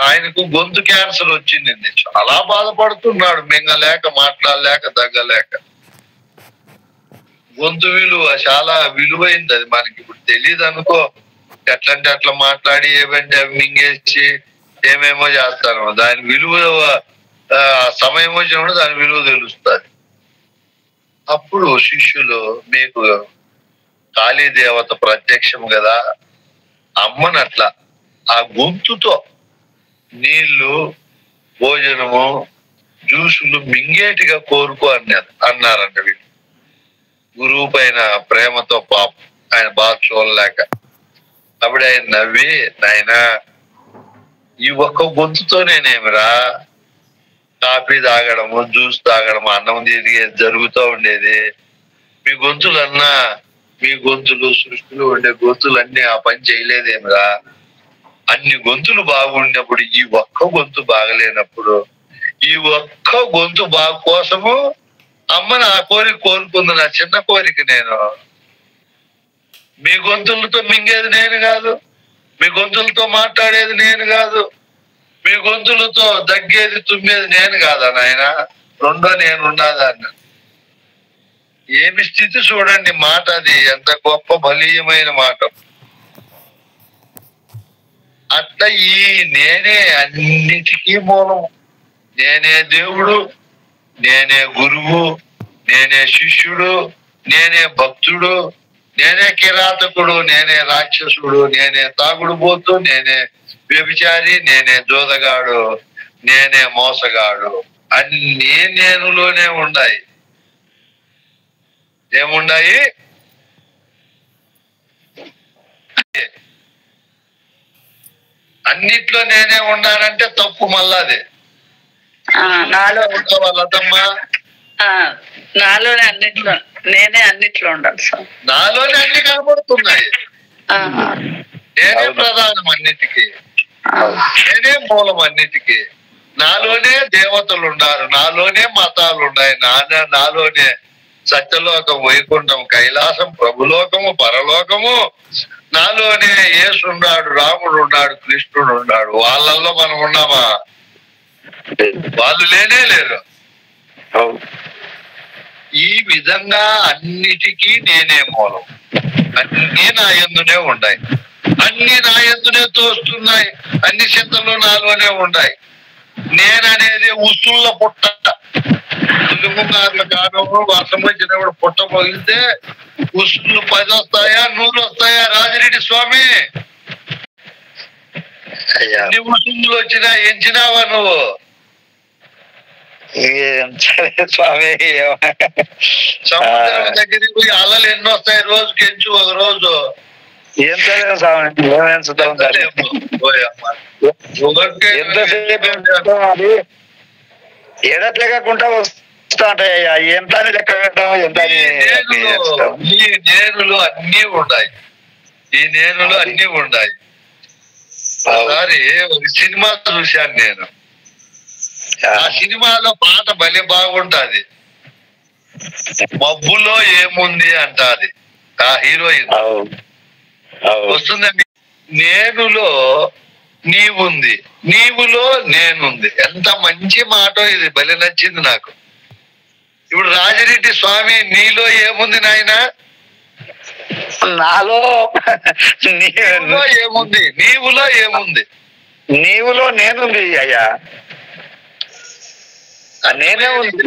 ఆయనకు గొంతు క్యాన్సర్ వచ్చింది, చాలా బాధపడుతున్నాడు, మింగలేక, మాట్లాడలేక, దగ్గలేక. గొంతు విలువ చాలా విలువైంది, అది మనకి ఇప్పుడు తెలియదు అనుకో. ఎట్లంటే అట్లా మాట్లాడి ఏమంటే అవి మింగేసి ఏమేమో చేస్తాను. దాని విలువ సమయం వచ్చినప్పుడు దాని విలువ తెలుస్తుంది. అప్పుడు శిష్యులు, మీకు కాళీ దేవత ప్రత్యక్షం కదా, అమ్మనట్లా ఆ గొంతుతో నీళ్లు, భోజనము, జ్యూసులు మింగేటిగా కోరుకో అన్నారంట వీళ్ళు. గురువు పైన ప్రేమతో పాపం ఆయన బాధ చూడలేక. అప్పుడు ఆయన నవ్వి, నాయనా ఈ ఒక్క గొంతుతో నేనేమిరా కాఫీ తాగడము, జ్యూస్ తాగడము, అన్నం తిరిగి జరుగుతూ ఉండేది. మీ గొంతులన్నా, మీ గొంతులు సృష్టిలో ఉండే గొంతులన్నీ ఆ పని చేయలేదేమిరా? అన్ని గొంతులు బాగుండినప్పుడు ఈ ఒక్క గొంతు బాగలేనప్పుడు ఈ ఒక్క గొంతు బాగు కోసము అమ్మ నా కోరిక కోరుకుంది, నా చిన్న కోరిక. నేను మీ గొంతులతో మింగేది నేను కాదు, మీ గొంతులతో మాట్లాడేది నేను కాదు, మీ గొంతులతో దగ్గేది తుమ్మేది నేను కాదా నాయన, రెండో నేను ఉన్నదాన్ని. ఏమి స్థితి చూడండి మాట, అది ఎంత గొప్ప బలీయమైన మాట. అట్లా ఈ నేనే అన్నిటికీ మూలం. నేనే దేవుడు, నేనే గురువు, నేనే శిష్యుడు, నేనే భక్తుడు, నేనే కిరాతకుడు, నేనే రాక్షసుడు, నేనే తాగుడుబోతు, నేనే వ్యభిచారి, నేనే జోదగాడు, నేనే మోసగాడు. అన్నీ నేనులోనే ఉన్నాయి. ఏముండాయి? అన్నిట్లో నేనే ఉన్నానంటే తప్పు. మళ్ళాది నాలో వాళ్ళమ్మా, నాలోనే అన్నిట్లో, నేనే అన్నిట్లో ఉండాలి సార్. నాలోనే అన్ని కనబడుతున్నాయి. నేనే ప్రధానం అన్నిటికీ, నేనే మూలం అన్నిటికీ. నాలోనే దేవతలు ఉన్నారు, నాలోనే మతాలు ఉన్నాయి, నాలోనే సత్యలోకం, వైకుంఠం, కైలాసం, ప్రభులోకము, పరలోకము. నాలోనే యేసు ఉన్నాడు, రాముడు ఉన్నాడు, కృష్ణుడు ఉన్నాడు. వాళ్ళల్లో మనం ఉన్నామా? వాళ్ళు లేనే లేరు. ఈ విధంగా అన్నిటికీ నేనే మూలం. అన్ని నా యందునే ఉన్నాయి, అన్ని నా యందునే తోస్తున్నాయి, అన్ని చింతలు నాలోనే ఉన్నాయి. నేననేది ఉసుళ్ళ పుట్ట. తులుముగారుల కాలంలో వర్షం వచ్చినప్పుడు పుట్ట పగిలితే ఉసుళ్ళు 10 వస్తాయా 100 వస్తాయా? రాజిరెడ్డి స్వామి, ఎన్ని ఉసుళ్ళు వచ్చినా ఎంచినావా నువ్వు? స్వామి సముద్రం దగ్గరికి పోయి అలలు ఎన్ని వస్తాయి రోజుకి? ఎంచు ఒక రోజు ఎంతలేము స్వామి, ఏదట్ లేకుండా వస్తా ఉంటాయ్యా. ఎంత లెక్క పెట్టాము, ఎంత ఈ నేనులు అన్ని ఉన్నాయి, ఈ నేనులు అన్ని ఉన్నాయి. ఒకసారి ఒక సినిమా చూశాను నేను. ఆ సినిమాలో పాట భలే బాగుంటది. మబ్బులో ఏముంది అంటాది ఆ హీరోయిన్. వస్తుందండి, నేనులో నీవుంది, నీవులో నేనుంది. ఎంత మంచి మాట ఇది, భలే నచ్చింది నాకు. ఇప్పుడు రాజిరెడ్డి స్వామి, నీలో ఏముంది నాయన? నాలో ఏముంది? నీవులో ఏముంది? నీవులో నేనుంది అయ్యా, నేనే ఉంది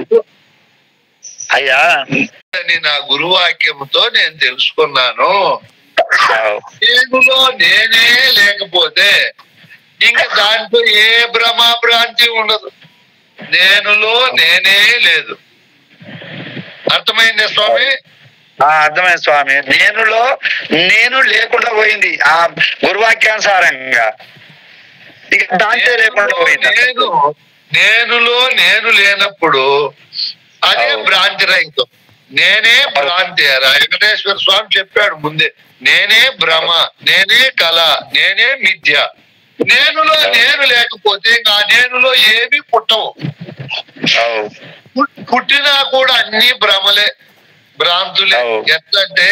అయ్యా. నా గురువాక్యంతో నేను తెలుసుకున్నాను. నేనులో నేనే లేకపోతే ఇంకా దాంట్లో ఏ భ్రమాభ్రాంతి ఉండదు. నేనులో నేనే లేదు. అర్థమైంది స్వామి? అర్థమైంది స్వామి. నేనులో నేను లేకుండా పోయింది ఆ గురువాక్యానుసారంగా. ఇక దాంట్లో లేకుండా పోయింది. నేనులో నేను లేనప్పుడు అదే భ్రాంతి రహితం. నేనే భ్రాంతి. వెంకటేశ్వర స్వామి చెప్పాడు ముందే, నేనే భ్రమ, నేనే కళ, నేనే మిథ్య. నేనులో నేను లేకపోతే ఇంకా నేనులో ఏమీ పుట్టవు. పుట్టినా కూడా అన్ని భ్రమలే, భ్రాంతులే. ఎట్లంటే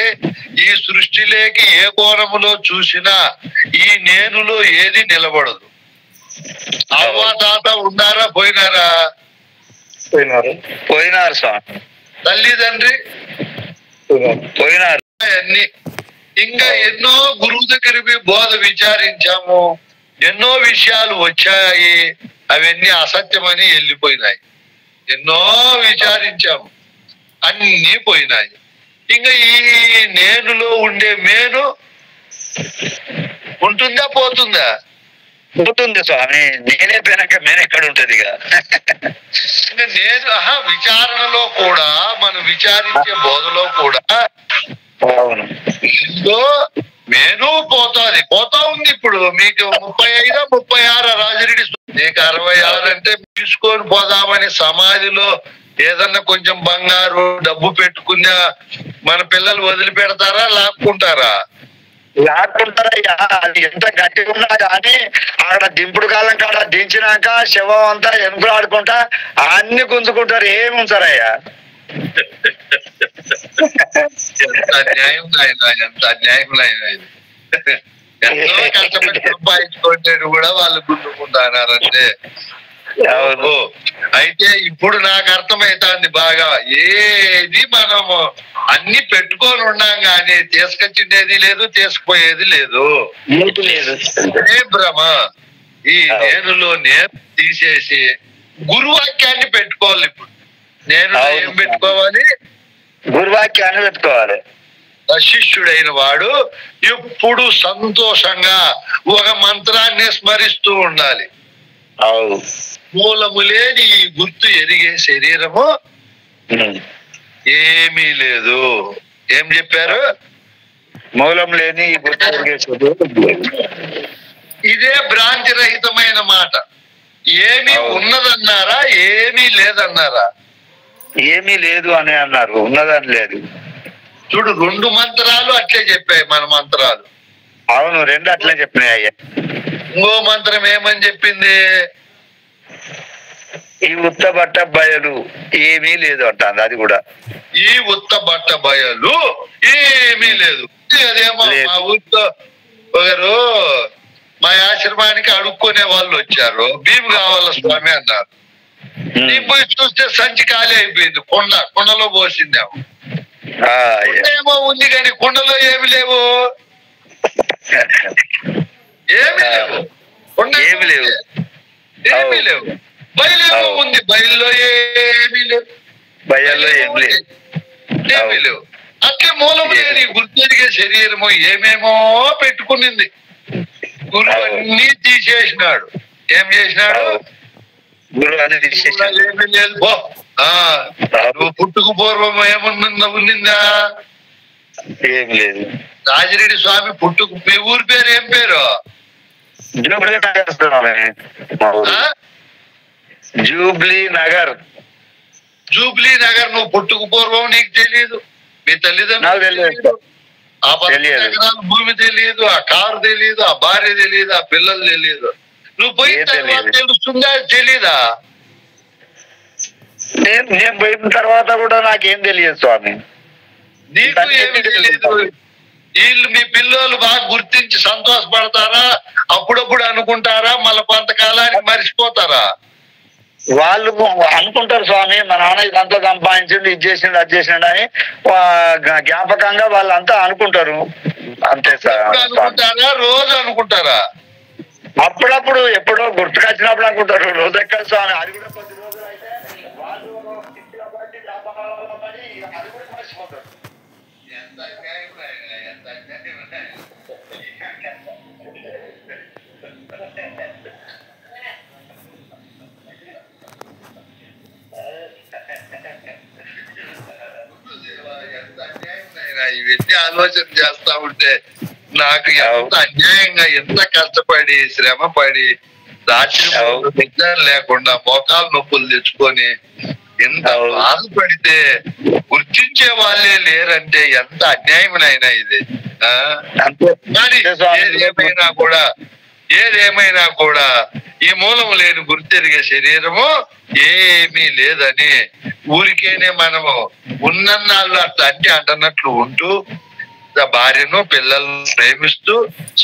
ఈ సృష్టిలోకి ఏ కోణములో చూసినా ఈ నేనులో ఏది నిలబడదు. అవ్వ తాత ఉన్నారా? పోయినారా? పోయినారు స్వామి. తల్లిదండ్రి పోయినారు. అన్ని ఇంకా ఎన్నో గురువు దగ్గరికి బోధ విచారించాము, ఎన్నో విషయాలు వచ్చాయి, అవన్నీ అసత్యమని వెళ్ళిపోయినాయి. ఎన్నో విచారించాము, అన్ని పోయినాయి. ఇంకా ఈ నేనులో ఉండే మేను ఉంటుందా పోతుందా? ఉంటుంది స్వామి. నేనే పోయినాక మేను ఎక్కడ ఉంటది? ఇంకా నేను విచారణలో కూడా, మనం విచారించే బోధలో కూడా అవును, మేను పోతా ఉంది. ఇప్పుడు మీకు 35, 36 రాజిరెడ్డి, నీకు 66 అంటే తీసుకొని పోదామని సమాధిలో ఏదన్నా కొంచెం బంగారు డబ్బు పెట్టుకున్నా మన పిల్లలు వదిలిపెడతారా? లాక్కుంటారా? లాక్కుంటారయ్యా. అది ఎంత గట్టిగా ఉన్నా కానీ అక్కడ దింపుడు కాలం కాడ దించినాక శవం అంతా ఎనుకులాడుకుంటా అన్ని గుంజుకుంటారు, ఏమి ఉంచారయ్యా. ఎంత అన్యాయం నాయన, ఎంత అన్యాయం నాయన ఇది. ఎంతో కష్టపడి సంపాదించుకుంటే కూడా వాళ్ళు గుంజుకుంటున్నారంటే. అవును. అయితే ఇప్పుడు నాకు అర్థమైతుంది బాగా, ఏది మనము అన్ని పెట్టుకొని ఉన్నాం కానీ తీసుకొచ్చిండేది లేదు, తీసుకుపోయేది లేదు. ఏ భ్రమ. ఈ నేనులో నేను తీసేసి గురువాక్యాన్ని పెట్టుకోవాలి. ఇప్పుడు నేను ఏం పెట్టుకోవాలి? గురువాక్యాన్ని పెట్టుకోవాలి. శిష్యుడైన వాడు ఎప్పుడు సంతోషంగా ఒక మంత్రాన్ని స్మరిస్తూ ఉండాలి. మూలము లేని ఈ గుర్తు ఎరిగే శరీరము ఏమీ లేదు. ఏం చెప్పారు? మూలం లేని ఈ గుర్తు ఎరిగే శరీరం. ఇదే భ్రాంతి రహితమైన మాట. ఏమీ ఉన్నదన్నారా, ఏమీ లేదన్నారా? ఏమీ లేదు అని అన్నారు, ఉన్నదని లేదు. చూడు, 2 మంత్రాలు అట్లే చెప్పాయి మన మంత్రాలు. అవును, 2 అట్లే చెప్పినాయి అయ్యా. ఇంకో మంత్రం ఏమని చెప్పింది? ఈ ఉత్త బట్ట బయలు ఏమీ లేదు అంటాను. అది కూడా ఈ ఉత్త బట్ట బయలు ఏమీ లేదు. అదేమో మా ఊరితో ఒకరు మా ఆశ్రమానికి అడుక్కునే వాళ్ళు వచ్చారు. భీము కావాల స్వామి అన్నారు. నేను పోయి చూస్తే సంచి ఖాళీ అయిపోయింది. కుండలో పోసిందేమో. ఏమో ఉంది కానీ కుండలో ఏమి లేవు. ఏమి లేవు. ఏమి లేవు. ఏమీ లేవు. బయలేమో ఉంది. బయల్లో ఏమీ లేవు. బయల్లో ఏమి లేవు. ఏమీ లేవు. అట్లే మూలం లేని గుర్తెరిగే శరీరము ఏమేమో పెట్టుకునింది. గురువు అన్ని తీసేసినాడు. ఏం చేసినాడు? గురువు అన్ని తీసేసినాడు. ఏమీ లేదు. నువ్వు పుట్టుకు పూర్వం ఉన్నిందా? ఏమి లేదు. రాజిరెడ్డి స్వామి పుట్టుకు, మీ ఊరి పేరు ఏం పేరు? జూబ్లీ నగర్. జూబ్లీ నగర్. నువ్వు పుట్టుకు పూర్వం నీకు తెలియదు. మీ తల్లిదండ్రులు ఆ 10 ఎకరాల భూమి తెలియదు, ఆ కారు తెలియదు, ఆ భార్య తెలియదు, ఆ పిల్లలు తెలియదు. నువ్వు పోయిన తర్వాత తెలుస్తుందా? తెలీదా? నేను పోయిన తర్వాత కూడా నాకేం తెలియదు స్వామి. నీకు ఏమి తెలియదు. వీళ్ళు మీ పిల్లలు బాగా గుర్తించి సంతోషపడతారా? అప్పుడప్పుడు అనుకుంటారా? మళ్ళీ కొంతకాలానికి మర్చిపోతారా? వాళ్ళు అనుకుంటారు స్వామి, మా నాన్న ఇదంతా సంపాదించిండు, ఇది చేసిండు, అది చేసిండు అని జ్ఞాపకంగా వాళ్ళంతా అనుకుంటారు. అంతే సార్. అనుకుంటారా? రోజు అనుకుంటారా? అప్పుడప్పుడు ఎప్పుడో గుర్తుకొచ్చినప్పుడు అనుకుంటారు. రోజు ఎక్కడ స్వామి, అది కూడా కొద్ది రోజులు అయితే వాళ్ళు జ్ఞాపకాలలో పడి అది కూడా మర్చిపోతారు. ఇవన్నీ ఆలోచన చేస్తా ఉంటే నాకు ఎంత అన్యాయంగా, ఎంత కష్టపడి శ్రమ పడి రాత్రి నిద్ర లేకుండా మోకాలు నొప్పులు తెచ్చుకొని ఎంత బాధపడితే గుర్తించే వాళ్ళే లేరంటే ఎంత అన్యాయమైనా ఇది. కానీ ఏదేమైనా కూడా ఈ మూలము లేని గుర్తెరిగే శరీరము ఏమీ లేదని ఊరికేనే మనము ఉన్నన్నాళ్ళు అట్లా అంటున్నట్లు ఉంటూ భార్యను పిల్లలను ప్రేమిస్తూ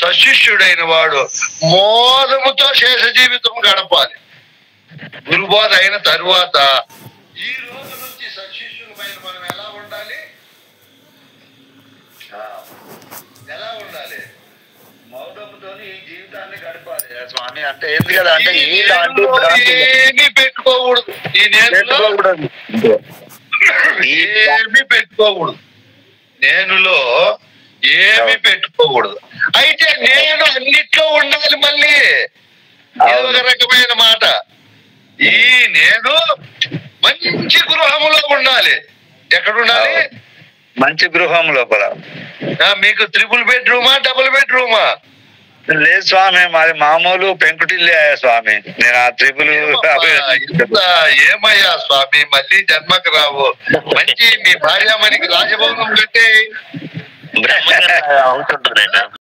సశిష్యుడైన వాడు మోదముతో శేష జీవితం గడపాలి. గురుబోధ అయిన తరువాత ఈ రోజు నుంచి సశిష్యులమైన మనం ఎలా ఉండాలి? ఎలా ఉండాలి? మౌనముతో ఈ జీవితాన్ని గడపాలి స్వామి. అంటే ఏంది కదా, అంటే ఏమీ పెట్టుకోకూడదు. ఈ నేనులో ఏమీ పెట్టుకోకూడదు. నేనులో ఏమీ పెట్టుకోకూడదు. అయితే నేను అన్నిట్లో ఉండాలి. మళ్ళీ ఇది ఒక రకమైన మాట. ఈ నేను మంచి గృహంలో ఉండాలి. ఎక్కడ ఉండాలి? మంచి గృహం లోపల. మీకు 3 బెడ్రూమా, 2 బెడ్రూమా? లేదు స్వామి, మాది మామూలు పెంకుటిల్లే స్వామి. నేను ఆ 3 ఏమయ్యా స్వామి, మళ్ళీ జన్మకు రావు. మంచి మీ భార్యామణికి రాజభవనం కట్టే అవుతుంటుంది.